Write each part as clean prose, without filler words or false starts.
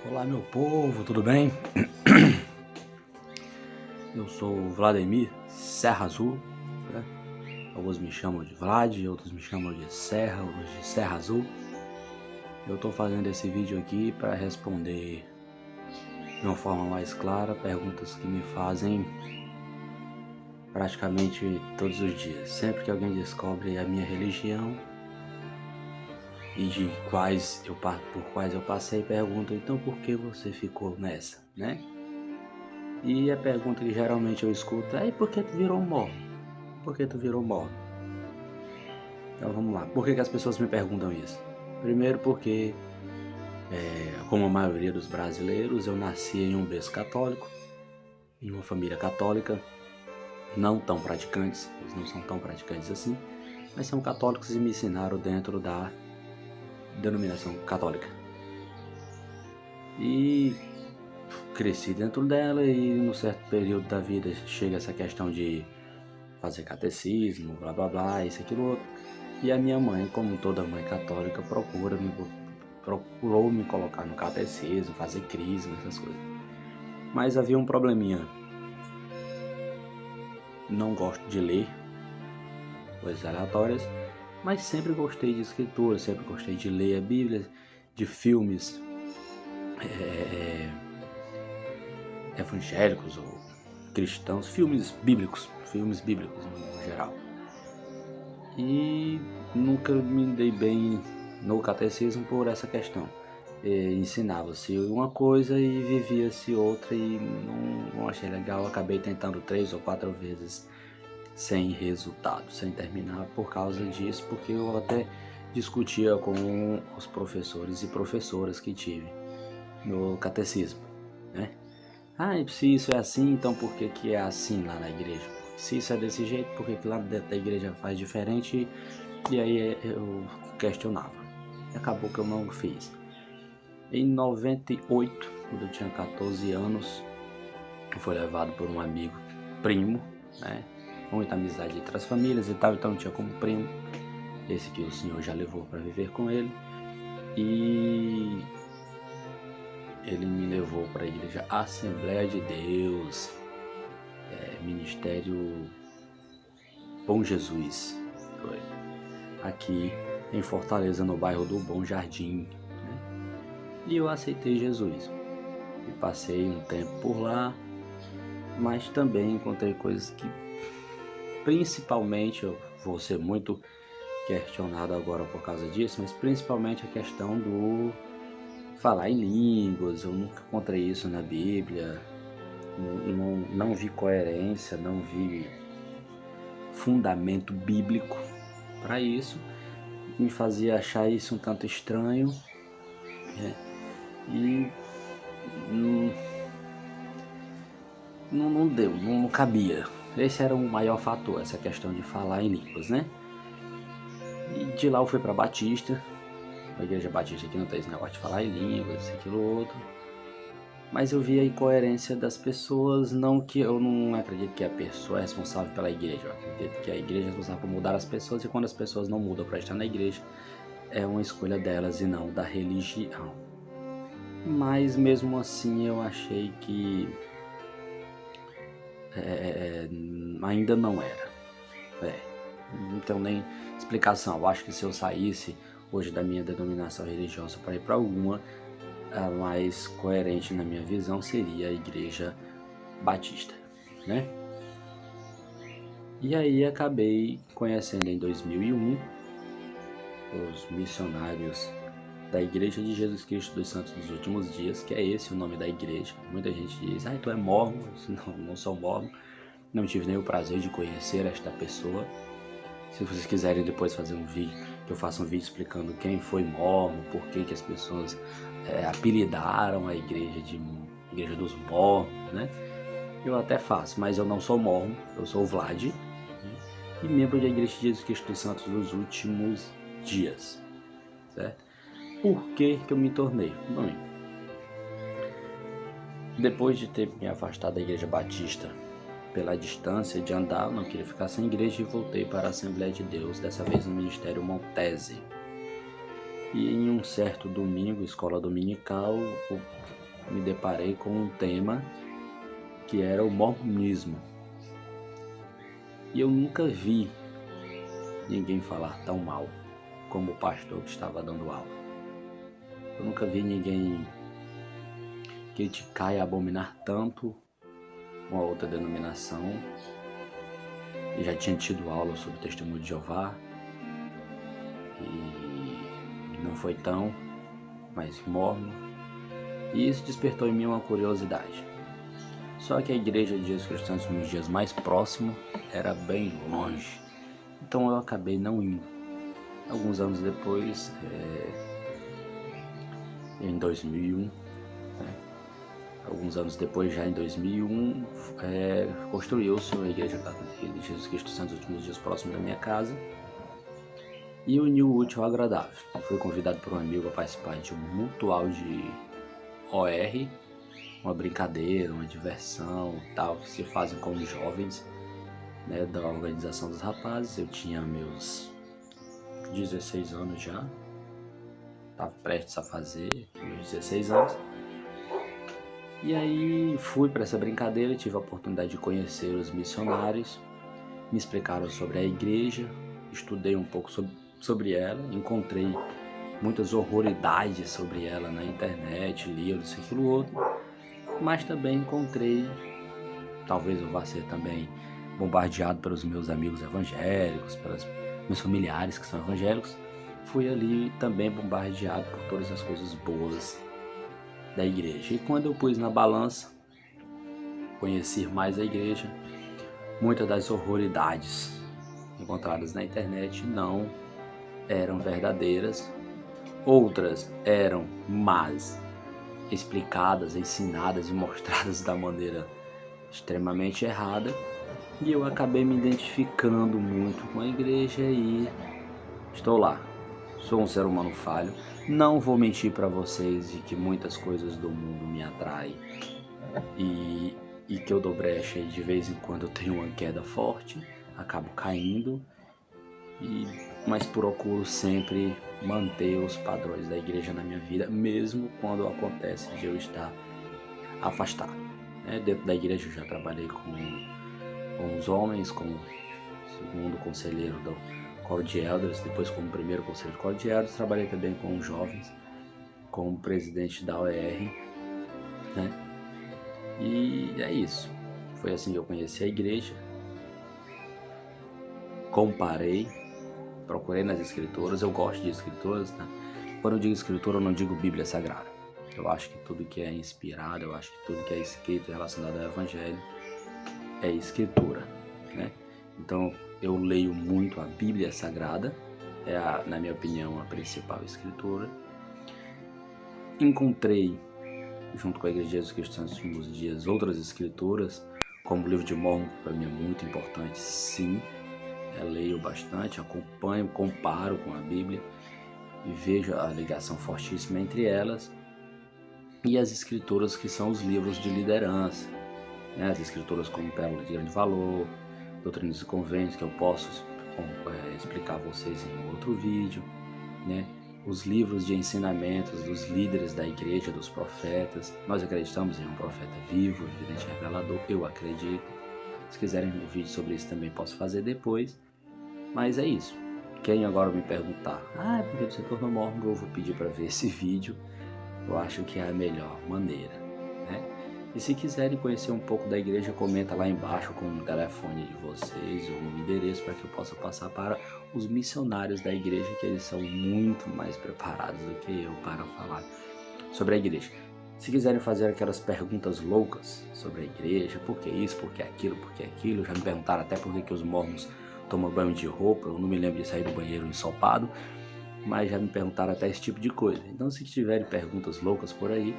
Olá, meu povo, tudo bem? Eu sou o Vladimir Serra Azul, né? Alguns me chamam de Vlad, outros me chamam de Serra, outros de Serra Azul. Eu estou fazendo esse vídeo aqui para responder de uma forma mais clara perguntas que me fazem praticamente todos os dias. Sempre que alguém descobre a minha religião e por quais eu passei, perguntam: então por que você ficou nessa, né? E a pergunta que geralmente eu escuto é: e por que tu virou mormon? Por que tu virou mormon? Então vamos lá. Por que as pessoas me perguntam isso? Primeiro porque, como a maioria dos brasileiros, eu nasci em um berço católico, em uma família católica, não tão praticantes, eles não são tão praticantes assim, mas são católicos e me ensinaram dentro da denominação católica. E cresci dentro dela e num certo período da vida chega essa questão de fazer catecismo, blá blá blá, isso, aquilo outro. E a minha mãe, como toda mãe católica, procurou me colocar no catecismo, fazer crisma, essas coisas. Mas havia um probleminha. Não gosto de ler coisas aleatórias, mas sempre gostei de escritura, sempre gostei de ler a Bíblia, de filmes evangélicos ou cristãos, filmes bíblicos no geral. E nunca me dei bem no catecismo por essa questão. Ensinava-se uma coisa e vivia-se outra e não achei legal. Acabei tentando 3 ou 4 vezes sem resultado, sem terminar por causa disso, porque eu até discutia com os professores e professoras que tive no catecismo, né? Se isso é assim, então por que é assim lá na igreja? Se isso é desse jeito, por que lá dentro da igreja faz diferente? E aí eu questionava. Acabou que eu não fiz. Em 98, quando eu tinha 14 anos, eu fui levado por um amigo primo, né? Muita amizade entre as famílias e tal, então eu tinha como primo, esse que o senhor já levou para viver com ele. E ele me levou para a igreja Assembleia de Deus, Ministério Bom Jesus, foi aqui em Fortaleza, no bairro do Bom Jardim, né? E eu aceitei Jesus e passei um tempo por lá, mas também encontrei coisas que, principalmente, eu vou ser muito questionado agora por causa disso, mas principalmente a questão do falar em línguas. Eu nunca encontrei isso na Bíblia, não vi coerência, não vi fundamento bíblico para isso, me fazia achar isso um tanto estranho, e não deu, não cabia. Esse era o maior fator, essa questão de falar em línguas, né? E de lá eu fui para Batista, a igreja Batista aqui não tem esse negócio de falar em línguas, aquilo outro. Mas eu vi a incoerência das pessoas, não que eu não acredito que a pessoa é responsável pela igreja, eu acredito que a igreja é responsável por mudar as pessoas, e quando as pessoas não mudam para estar na igreja, é uma escolha delas e não da religião. Mas mesmo assim eu achei que ainda não era. Não tenho nem explicação. Eu acho que se eu saísse hoje da minha denominação religiosa para ir para alguma, a mais coerente na minha visão seria a igreja batista, né? E aí acabei conhecendo em 2001 os missionários da Igreja de Jesus Cristo dos Santos dos Últimos Dias, que é esse o nome da igreja. Muita gente diz: tu é mormon? Não sou mormon, não tive nem o prazer de conhecer esta pessoa. Se vocês quiserem depois fazer um vídeo, que eu faça um vídeo explicando quem foi mormon, por que as pessoas apelidaram a igreja de Igreja dos Mormons, né? Eu até faço, mas eu não sou mormon, eu sou o Vlad, né? E membro da Igreja de Jesus Cristo dos Santos dos Últimos Dias, certo? Por que eu me tornei? Bom, depois de ter me afastado da Igreja Batista pela distância de andar, eu não queria ficar sem igreja e voltei para a Assembleia de Deus, dessa vez no Ministério Montese. E em um certo domingo, escola dominical, eu me deparei com um tema que era o mormonismo. E eu nunca vi ninguém falar tão mal como o pastor que estava dando aula. Eu nunca vi ninguém criticar e abominar tanto uma outra denominação. Eu já tinha tido aula sobre o Testemunho de Jeová e não foi tão, mas mormon. E isso despertou em mim uma curiosidade. Só que a igreja de Jesus Cristo nos dias mais próximos era bem longe, então eu acabei não indo. Alguns anos depois, em 2001, alguns anos depois, já em 2001, construiu-se a igreja de Jesus Cristo Santos nos últimos dias próximo da minha casa e uniu o útil ao agradável. Fui convidado por um amigo a participar de um mutual de OR, uma brincadeira, uma diversão, tal, que se fazem com os jovens, né, da organização dos rapazes. Eu tinha meus 16 anos já, estava prestes a fazer meus 16 anos. E aí fui para essa brincadeira, tive a oportunidade de conhecer os missionários, me explicaram sobre a igreja, estudei um pouco sobre ela, encontrei muitas horroridades sobre ela na internet, li isso, aquilo, outro, mas também encontrei, talvez eu vá ser também bombardeado pelos meus amigos evangélicos, pelos meus familiares que são evangélicos, fui ali também bombardeado por todas as coisas boas da igreja. E quando eu pus na balança, conhecer mais a igreja, muitas das horroridades encontradas na internet não eram verdadeiras, outras eram más, explicadas, ensinadas e mostradas da maneira extremamente errada, e eu acabei me identificando muito com a igreja e estou lá. Sou um ser humano falho, não vou mentir para vocês de que muitas coisas do mundo me atraem e que eu dou brecha e de vez em quando eu tenho uma queda forte, acabo caindo, mas procuro sempre manter os padrões da igreja na minha vida, mesmo quando acontece de eu estar afastado. Dentro da igreja eu já trabalhei com os homens, como segundo conselheiro do Coro de Elders, depois como primeiro conselheiro do Coro de Elders, trabalhei também com os jovens, como presidente da OR, né? E é isso. Foi assim que eu conheci a igreja. Comparei, procurei nas escrituras. Eu gosto de escrituras, né? Quando eu digo escritura, eu não digo Bíblia Sagrada. Eu acho que tudo que é inspirado, eu acho que tudo que é escrito relacionado ao Evangelho é escritura, né? Então eu leio muito a Bíblia Sagrada, na minha opinião, a principal escritura. Encontrei, junto com a Igreja de Jesus Cristo nos últimos dias, outras escrituras, como o livro de Mórmon, que para mim é muito importante, sim. Eu leio bastante, acompanho, comparo com a Bíblia e vejo a ligação fortíssima entre elas e as escrituras que são os livros de liderança, né? As escrituras como Pérola de Grande Valor, Doutrinas e Convênios, que eu posso explicar a vocês em outro vídeo, né? Os livros de ensinamentos dos líderes da igreja, dos profetas. Nós acreditamos em um profeta vivo, evidente revelador, eu acredito. Se quiserem um vídeo sobre isso também posso fazer depois. Mas é isso. Quem agora me perguntar, porque você tornou mormon, eu vou pedir para ver esse vídeo. Eu acho que é a melhor maneira, né? E se quiserem conhecer um pouco da igreja, comenta lá embaixo com o telefone de vocês ou o endereço para que eu possa passar para os missionários da igreja, que eles são muito mais preparados do que eu para falar sobre a igreja. Se quiserem fazer aquelas perguntas loucas sobre a igreja, por que isso, por que aquilo, já me perguntaram até por que os mormons tomam banho de roupa, eu não me lembro de sair do banheiro ensopado, mas já me perguntaram até esse tipo de coisa. Então se tiverem perguntas loucas por aí,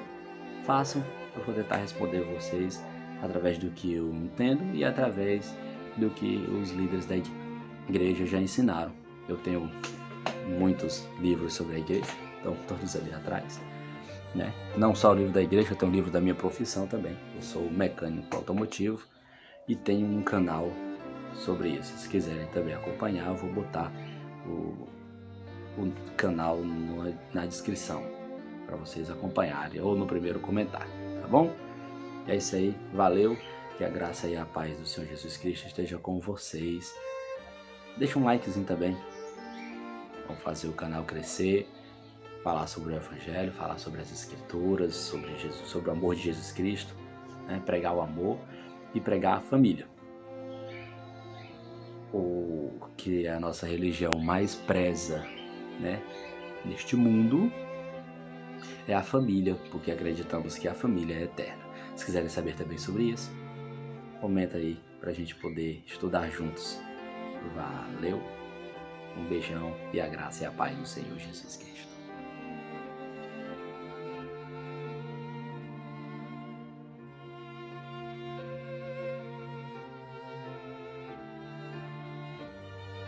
façam, eu vou tentar responder vocês através do que eu entendo e através do que os líderes da igreja já ensinaram. Eu tenho muitos livros sobre a igreja, estão todos ali atrás, né? Não só o livro da igreja, eu tenho um livro da minha profissão também. Eu sou mecânico automotivo e tenho um canal sobre isso. Se quiserem também acompanhar, eu vou botar o o canal na descrição, para vocês acompanharem, ou no primeiro comentário, tá bom? É isso aí, valeu, que a graça e a paz do Senhor Jesus Cristo esteja com vocês. Deixa um likezinho também, vamos fazer o canal crescer, falar sobre o Evangelho, falar sobre as Escrituras, sobre Jesus, sobre o amor de Jesus Cristo, né? Pregar o amor e pregar a família. O que a nossa religião mais preza, né, neste mundo é a família, porque acreditamos que a família é eterna. Se quiserem saber também sobre isso, comenta aí pra gente poder estudar juntos. Valeu, um beijão e a graça e a paz do Senhor Jesus Cristo.